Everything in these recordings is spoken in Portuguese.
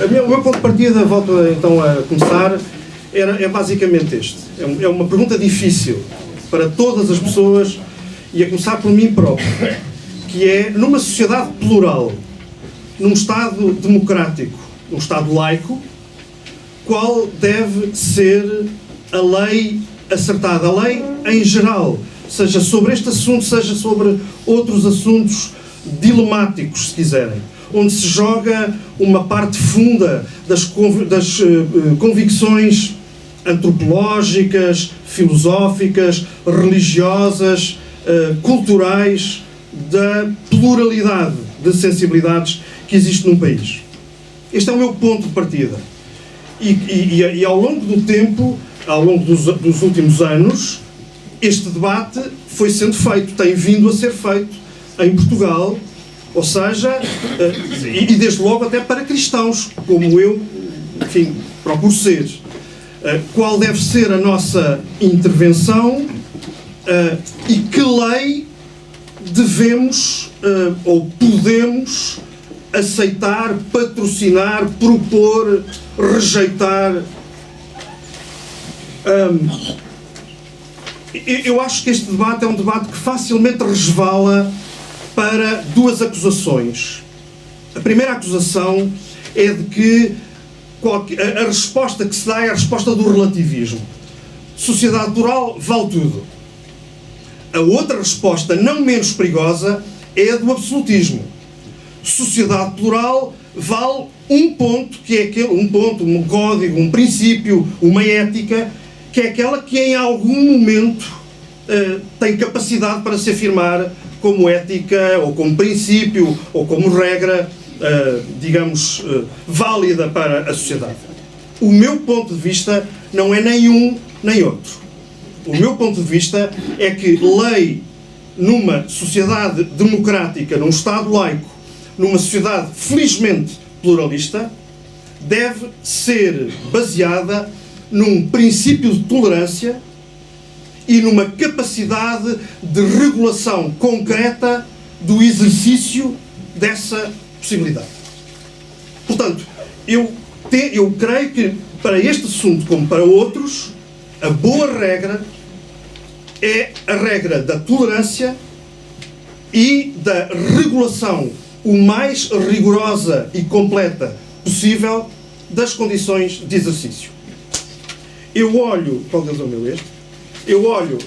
O meu ponto de partida, volto então a começar, é basicamente este. É uma pergunta difícil para todas as pessoas, e a começar por mim próprio, que é, numa sociedade plural, num Estado democrático, num Estado laico, qual deve ser a lei acertada? A lei em geral, seja sobre este assunto, seja sobre outros assuntos dilemáticos, se quiserem, onde se joga uma parte funda das convicções antropológicas, filosóficas, religiosas, culturais, da pluralidade de sensibilidades que existe num país. Este é o meu ponto de partida. E ao longo do tempo, ao longo dos últimos anos, este debate foi sendo feito, tem vindo a ser feito em Portugal, ou seja, e desde logo até para cristãos, como eu, enfim, procuro ser. Qual deve ser a nossa intervenção e que lei devemos ou podemos aceitar, patrocinar, propor, rejeitar. Eu acho que este debate é um debate que facilmente resvala para duas acusações. A primeira acusação é de que a resposta que se dá é a resposta do relativismo. Sociedade plural vale tudo. A outra resposta, não menos perigosa, é a do absolutismo. Sociedade plural vale um ponto, que é aquele, um ponto, um código, um princípio, uma ética, que é aquela que em algum momento tem capacidade para se afirmar como ética, ou como princípio, ou como regra, digamos, válida para a sociedade. O meu ponto de vista não é nem um nem outro. O meu ponto de vista é que lei numa sociedade democrática, num Estado laico, numa sociedade felizmente pluralista, deve ser baseada num princípio de tolerância e numa capacidade de regulação concreta do exercício dessa possibilidade. Portanto, eu creio que para este assunto, como para outros, a boa regra é a regra da tolerância e da regulação o mais rigorosa e completa possível das condições de exercício. Eu olho... Qual deles é o meu? Este? Eu olho,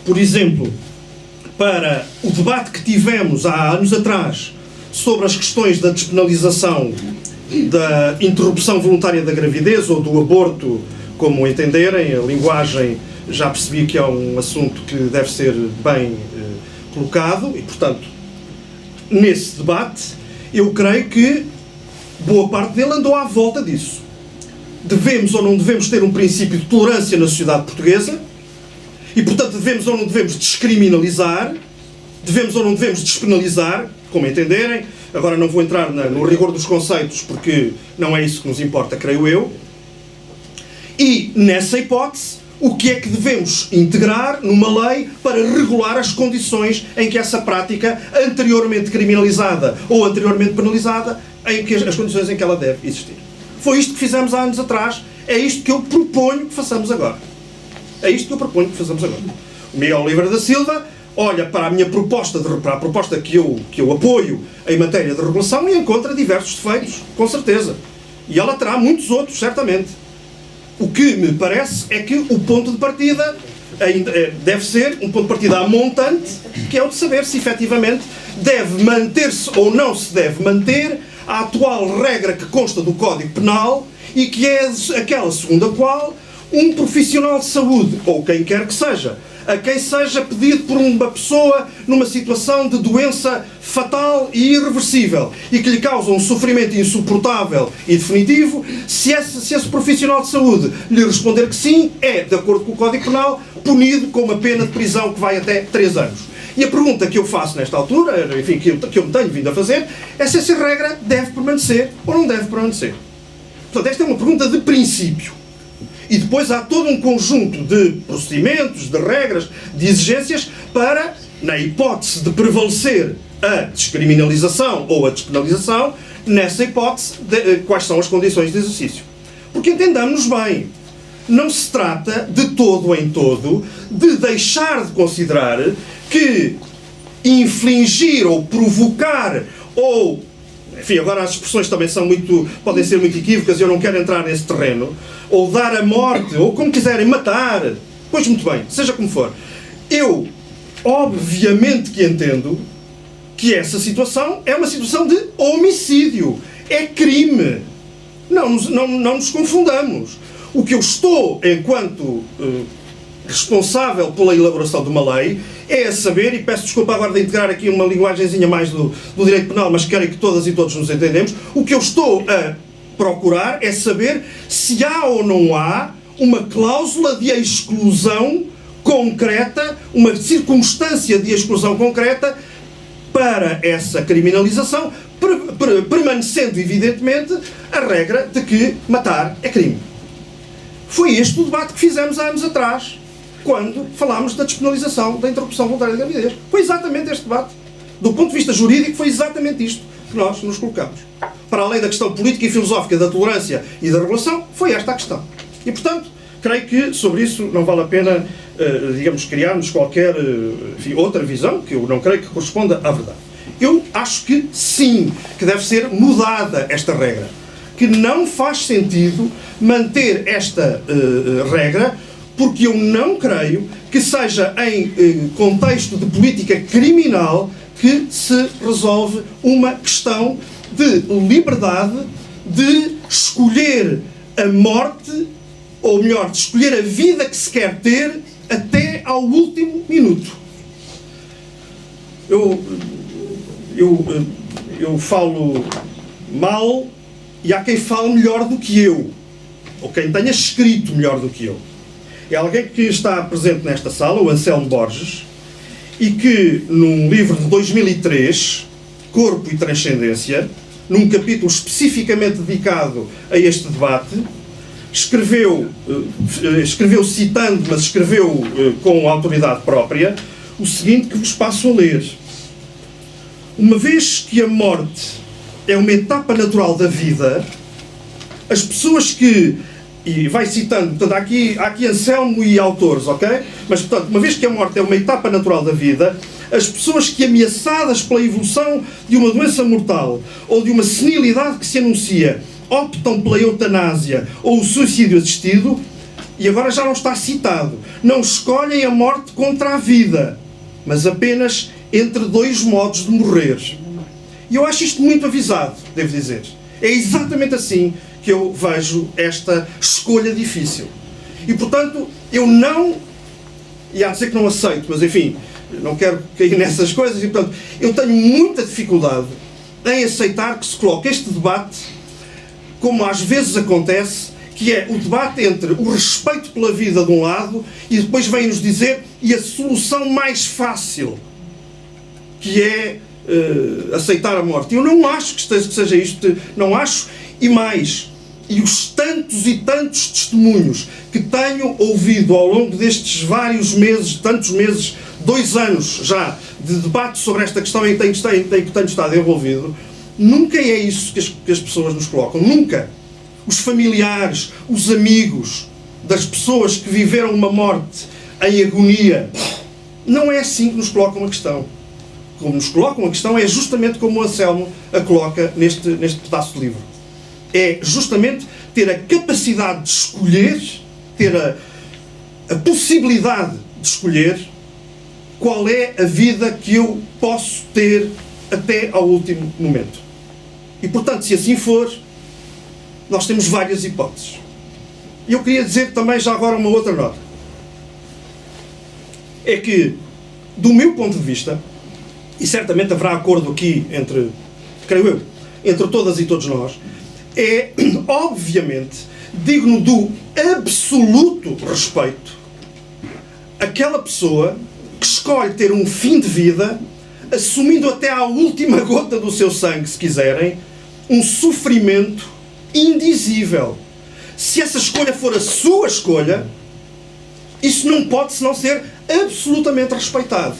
por exemplo, para o debate que tivemos há anos atrás sobre as questões da despenalização da interrupção voluntária da gravidez ou do aborto, como entenderem. A linguagem, já percebi que é um assunto que deve ser bem colocado e, portanto, nesse debate, eu creio que boa parte dele andou à volta disso. Devemos ou não devemos ter um princípio de tolerância na sociedade portuguesa e, portanto, devemos ou não devemos descriminalizar, devemos ou não devemos despenalizar, como entenderem. Agora não vou entrar no rigor dos conceitos, porque não é isso que nos importa, creio eu. E, nessa hipótese, o que é que devemos integrar numa lei para regular as condições em que essa prática, anteriormente criminalizada ou anteriormente penalizada, em que as condições em que ela deve existir. Foi isto que fizemos há anos atrás, é isto que eu proponho que façamos agora. É isto que eu proponho que façamos agora. O Miguel Oliveira da Silva olha para a minha proposta, para a proposta que eu apoio em matéria de regulação e encontra diversos defeitos, com certeza. E ela terá muitos outros, certamente. O que me parece é que o ponto de partida deve ser um ponto de partida a montante, que é o de saber se efetivamente deve manter-se ou não se deve manter a atual regra que consta do Código Penal e que é aquela segundo a qual um profissional de saúde, ou quem quer que seja, a quem seja pedido por uma pessoa numa situação de doença fatal e irreversível e que lhe causa um sofrimento insuportável e definitivo, se esse profissional de saúde lhe responder que sim, é, de acordo com o Código Penal, punido com uma pena de prisão que vai até 3 anos. E a pergunta que eu faço nesta altura, enfim, que eu me tenho vindo a fazer, é se essa regra deve permanecer ou não deve permanecer. Portanto, esta é uma pergunta de princípio. E depois há todo um conjunto de procedimentos, de regras, de exigências para, na hipótese de prevalecer a descriminalização ou a despenalização, nessa hipótese, quais são as condições de exercício. Porque entendamos bem, não se trata de todo em todo de deixar de considerar que infligir ou provocar ou... Enfim, agora as expressões também podem ser muito equívocas e eu não quero entrar nesse terreno. Ou dar a morte, ou como quiserem, matar. Pois muito bem, seja como for. Eu, obviamente que entendo que essa situação é uma situação de homicídio. É crime. Não nos confundamos. O que eu estou, enquanto responsável pela elaboração de uma lei, é a saber, e peço desculpa agora de integrar aqui uma linguagenzinha mais do direito penal, mas quero que todas e todos nos entendemos, o que eu estou a procurar é saber se há ou não há uma cláusula de exclusão concreta, uma circunstância de exclusão concreta para essa criminalização, permanecendo evidentemente a regra de que matar é crime. Foi este o debate que fizemos há anos atrás, quando falámos da despenalização da interrupção voluntária da gravidez. Foi exatamente este debate. Do ponto de vista jurídico, foi exatamente isto que nós nos colocamos. Para além da questão política e filosófica da tolerância e da regulação, foi esta a questão. E, portanto, creio que sobre isso não vale a pena, digamos, criarmos qualquer outra visão, que eu não creio que corresponda à verdade. Eu acho que sim, que deve ser mudada esta regra. Que não faz sentido manter esta regra, porque eu não creio que seja em contexto de política criminal que se resolve uma questão de liberdade de escolher a morte, ou melhor, de escolher a vida que se quer ter até ao último minuto. Eu falo mal e há quem fale melhor do que eu, ou quem tenha escrito melhor do que eu. É alguém que está presente nesta sala, o Anselmo Borges, e que, num livro de 2003, Corpo e Transcendência, num capítulo especificamente dedicado a este debate, escreveu citando, mas escreveu com autoridade própria, o seguinte que vos passo a ler. Uma vez que a morte é uma etapa natural da vida, as pessoas que... E vai citando, portanto, há aqui Anselmo e autores, ok? Mas, portanto, uma vez que a morte é uma etapa natural da vida, as pessoas que, ameaçadas pela evolução de uma doença mortal ou de uma senilidade que se anuncia, optam pela eutanásia ou o suicídio assistido, e agora já não está citado, não escolhem a morte contra a vida, mas apenas entre dois modos de morrer. E eu acho isto muito avisado, devo dizer. É exatamente assim que eu vejo esta escolha difícil. E, portanto, eu não... E há de ser que não aceito, mas, enfim, não quero cair nessas coisas. E, portanto, eu tenho muita dificuldade em aceitar que se coloque este debate, como às vezes acontece, que é o debate entre o respeito pela vida de um lado e depois vem-nos dizer e a solução mais fácil, que é aceitar a morte. Eu não acho que seja isto, não acho, e mais... E os tantos e tantos testemunhos que tenho ouvido ao longo destes vários meses, tantos meses, 2 anos já, de debate sobre esta questão em que tenho estado envolvido, nunca é isso que as pessoas nos colocam. Nunca. Os familiares, os amigos das pessoas que viveram uma morte em agonia, não é assim que nos colocam a questão. Como nos colocam a questão é justamente como o Anselmo a coloca neste pedaço de livro. É justamente ter a capacidade de escolher, ter a possibilidade de escolher qual é a vida que eu posso ter até ao último momento. E, portanto, se assim for, nós temos várias hipóteses. E eu queria dizer também já agora uma outra nota. É que, do meu ponto de vista, e certamente haverá acordo aqui entre, creio eu, entre todas e todos nós, é, obviamente, digno do absoluto respeito aquela pessoa que escolhe ter um fim de vida, assumindo até à última gota do seu sangue, se quiserem, um sofrimento indizível. Se essa escolha for a sua escolha, isso não pode senão ser absolutamente respeitado.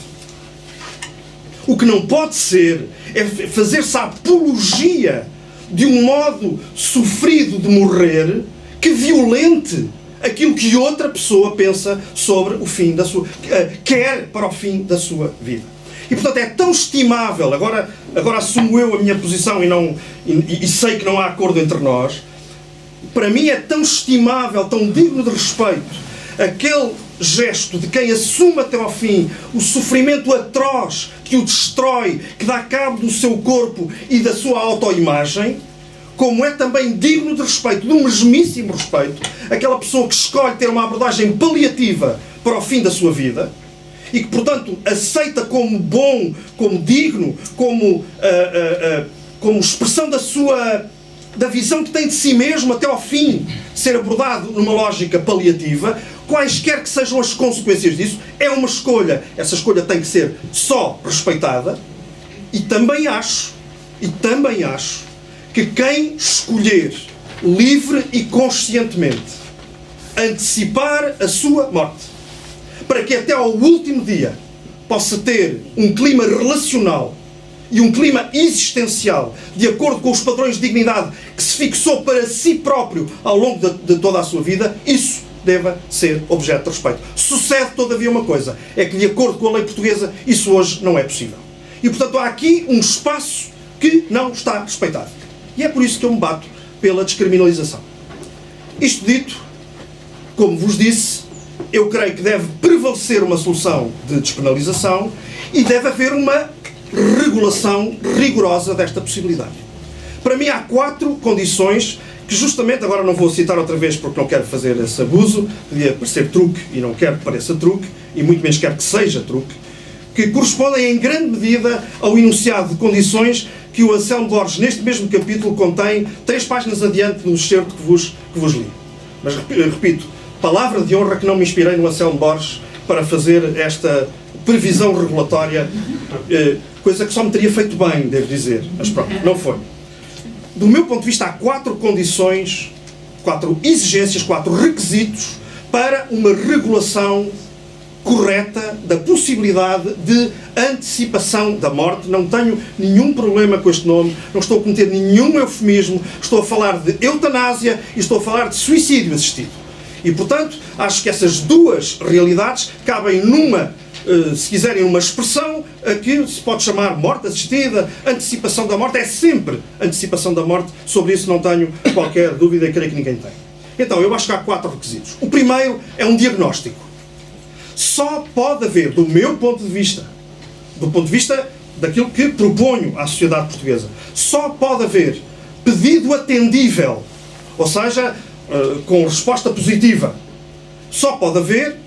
O que não pode ser é fazer-se a apologia de um modo sofrido de morrer que violente aquilo que outra pessoa pensa sobre o fim da sua... quer para o fim da sua vida. E, portanto, é tão estimável, agora assumo eu a minha posição e sei que não há acordo entre nós, para mim é tão estimável, tão digno de respeito, aquele gesto de quem assume até ao fim o sofrimento atroz que o destrói, que dá cabo do seu corpo e da sua autoimagem, como é também digno de respeito, de um mesmíssimo respeito, aquela pessoa que escolhe ter uma abordagem paliativa para o fim da sua vida e que, portanto, aceita como bom, como digno, como expressão da visão que tem de si mesmo até ao fim, ser abordado numa lógica paliativa, quaisquer que sejam as consequências disso, é uma escolha. Essa escolha tem que ser só respeitada. E também acho que quem escolher livre e conscientemente antecipar a sua morte, para que até ao último dia possa ter um clima relacional e um clima existencial de acordo com os padrões de dignidade que se fixou para si próprio ao longo de toda a sua vida, isso deva ser objeto de respeito. Sucede, todavia, uma coisa, é que, de acordo com a lei portuguesa, isso hoje não é possível. E, portanto, há aqui um espaço que não está respeitado. E é por isso que eu me bato pela descriminalização. Isto dito, como vos disse, eu creio que deve prevalecer uma solução de despenalização e deve haver uma regulação rigorosa desta possibilidade. Para mim há 4 condições que justamente, agora não vou citar outra vez porque não quero fazer esse abuso, podia parecer truque e não quero que pareça truque, e muito menos quero que seja truque, que correspondem em grande medida ao enunciado de condições que o Anselmo Borges, neste mesmo capítulo, contém 3 páginas adiante do excerto que vos li. Mas, repito, palavra de honra que não me inspirei no Anselmo Borges para fazer esta previsão regulatória, coisa que só me teria feito bem, devo dizer, mas pronto, não foi. Do meu ponto de vista, há 4 condições, 4 exigências, 4 requisitos para uma regulação correta da possibilidade de antecipação da morte. Não tenho nenhum problema com este nome, não estou a cometer nenhum eufemismo, estou a falar de eutanásia e estou a falar de suicídio assistido. E, portanto, acho que essas 2 realidades cabem numa, se quiserem, uma expressão que se pode chamar morte assistida, antecipação da morte, é sempre antecipação da morte, sobre isso não tenho qualquer dúvida e creio que ninguém tem. Então, eu acho que há 4 requisitos. O primeiro é um diagnóstico. Só pode haver, do meu ponto de vista, do ponto de vista daquilo que proponho à sociedade portuguesa, só pode haver pedido atendível, ou seja, com resposta positiva, só pode haver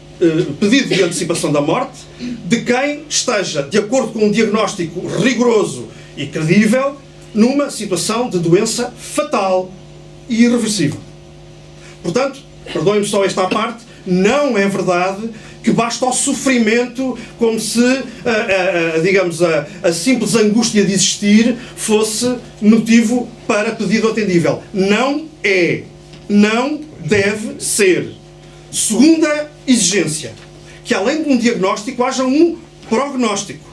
pedido de antecipação da morte de quem esteja, de acordo com um diagnóstico rigoroso e credível, numa situação de doença fatal e irreversível. Portanto, perdoem-me só esta parte, não é verdade que basta o sofrimento como se, digamos, a simples angústia de existir fosse motivo para pedido atendível. Não é. Não deve ser. Segunda exigência, que além de um diagnóstico haja um prognóstico.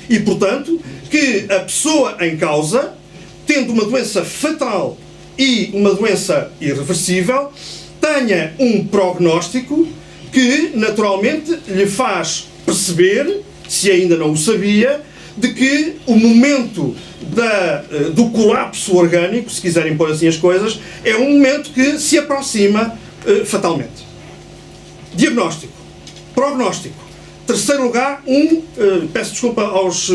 E, portanto, que a pessoa em causa, tendo uma doença fatal e uma doença irreversível, tenha um prognóstico que, naturalmente, lhe faz perceber, se ainda não o sabia, de que o momento do colapso orgânico, se quiserem pôr assim as coisas, é um momento que se aproxima fatalmente. Diagnóstico. Prognóstico. Terceiro lugar, peço desculpa aos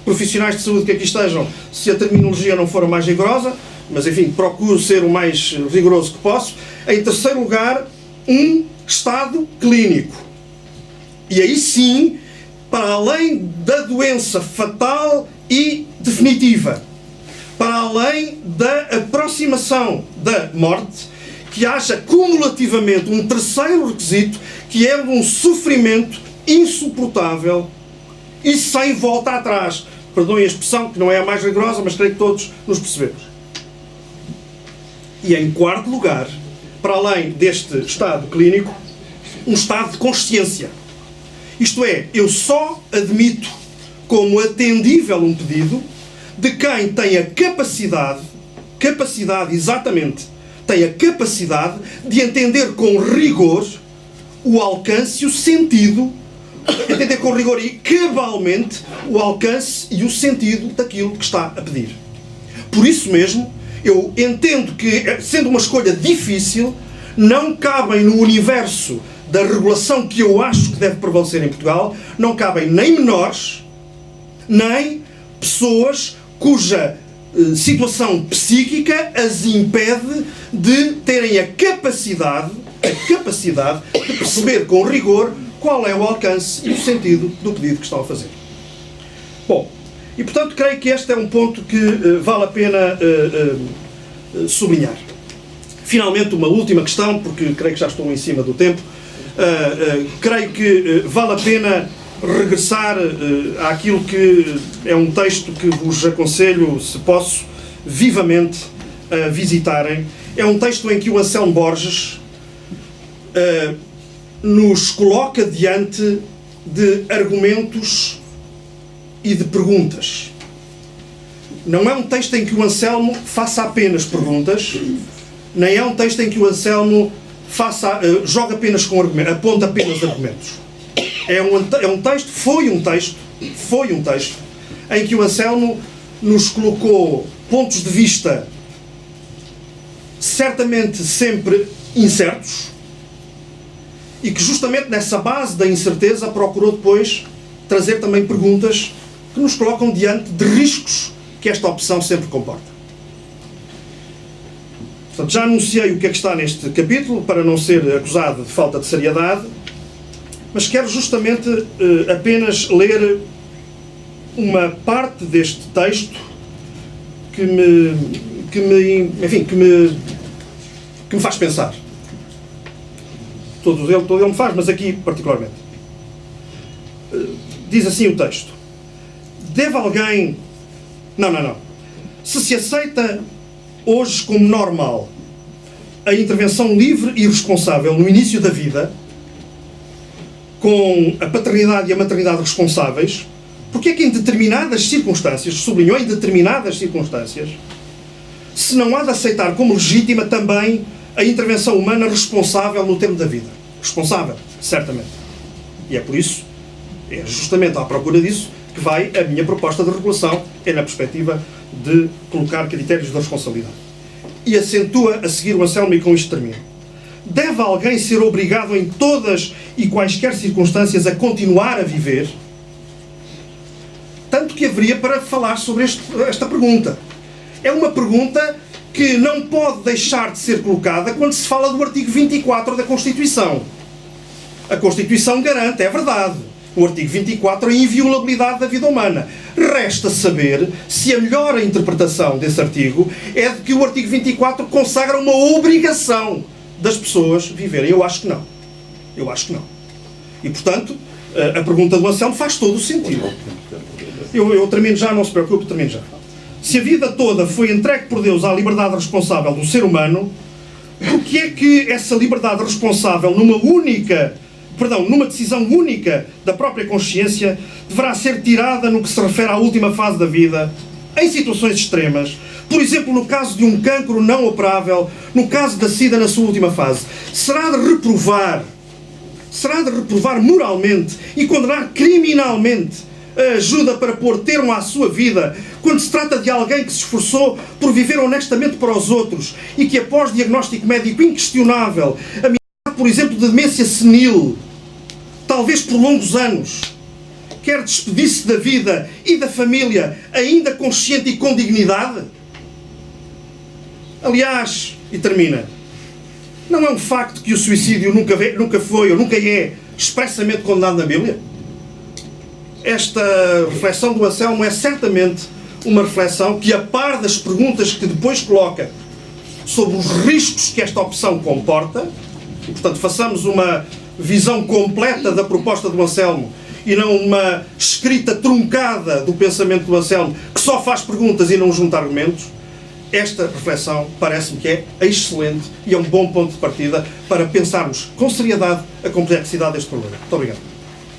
profissionais de saúde que aqui estejam, se a terminologia não for a mais rigorosa, mas enfim, procuro ser o mais rigoroso que posso. Em terceiro lugar, um estado clínico. E aí sim, para além da doença fatal e definitiva, para além da aproximação da morte, que haja cumulativamente um terceiro requisito, que é um sofrimento insuportável e sem volta atrás. Perdoem a expressão, que não é a mais rigorosa, mas creio que todos nos percebemos. E em quarto lugar, para além deste estado clínico, um estado de consciência. Isto é, eu só admito como atendível um pedido de quem tem a capacidade capacidade, exatamente, tem a capacidade de entender com rigor o alcance e o sentido, entender com rigor e cabalmente o alcance e o sentido daquilo que está a pedir. Por isso mesmo, eu entendo que, sendo uma escolha difícil, não cabem no universo da regulação que eu acho que deve prevalecer em Portugal, não cabem nem menores, nem pessoas cuja situação psíquica as impede de terem a capacidade de perceber com rigor qual é o alcance e o sentido do pedido que estão a fazer. Bom, e portanto creio que este é um ponto que vale a pena sublinhar. Finalmente, uma última questão, porque creio que já estou em cima do tempo. Creio que vale a pena regressar àquilo que é um texto que vos aconselho, se posso, vivamente visitarem. É um texto em que o Anselmo Borges nos coloca diante de argumentos e de perguntas. Não é um texto em que o Anselmo faça apenas perguntas, nem é um texto em que o Anselmo joga apenas com argumentos, aponta apenas argumentos. Foi um texto em que o Anselmo nos colocou pontos de vista certamente sempre incertos e que justamente nessa base da incerteza procurou depois trazer também perguntas que nos colocam diante de riscos que esta opção sempre comporta. Portanto, já anunciei o que é que está neste capítulo, para não ser acusado de falta de seriedade, mas quero justamente apenas ler uma parte deste texto que me faz pensar. Todo ele me faz, mas aqui particularmente. Diz assim o texto: deve alguém... Não. Se aceita hoje como normal a intervenção livre e responsável no início da vida, com a paternidade e a maternidade responsáveis, porque é que em determinadas circunstâncias, sublinhou em determinadas circunstâncias, se não há de aceitar como legítima também a intervenção humana responsável no termo da vida? Responsável, certamente. E é por isso, é justamente à procura disso, que vai a minha proposta de regulação, é na perspectiva de colocar critérios de responsabilidade. E acentua a seguir o Anselmo, e com isto termino. Deve alguém ser obrigado em todas e quaisquer circunstâncias a continuar a viver? Tanto que haveria para falar sobre esta pergunta. É uma pergunta que não pode deixar de ser colocada quando se fala do artigo 24 da Constituição. A Constituição garante, é verdade, o artigo 24, a inviolabilidade da vida humana. Resta saber se a melhor interpretação desse artigo é de que o artigo 24 consagra uma obrigação das pessoas viverem. Eu acho que não. E, portanto, a pergunta do Anselmo faz todo o sentido. Eu termino já, não se preocupe, termino já. Se a vida toda foi entregue por Deus à liberdade responsável do ser humano, por que é que essa liberdade responsável, numa decisão única da própria consciência, deverá ser tirada no que se refere à última fase da vida, em situações extremas? Por exemplo, no caso de um cancro não operável, no caso da SIDA na sua última fase. Será de reprovar moralmente e condenar criminalmente a ajuda para pôr termo à sua vida, quando se trata de alguém que se esforçou por viver honestamente para os outros e que, após diagnóstico médico inquestionável, ameaçado, por exemplo, de demência senil, talvez por longos anos, quer despedir-se da vida e da família, ainda consciente e com dignidade? Aliás, e termina, não é um facto que o suicídio nunca foi ou nunca é expressamente condenado na Bíblia? Esta reflexão do Anselmo é certamente uma reflexão que, a par das perguntas que depois coloca sobre os riscos que esta opção comporta, e, portanto, façamos uma visão completa da proposta do Anselmo e não uma escrita truncada do pensamento do Anselmo, que só faz perguntas e não junta argumentos, esta reflexão parece-me que é excelente e é um bom ponto de partida para pensarmos com seriedade a complexidade deste problema. Muito obrigado.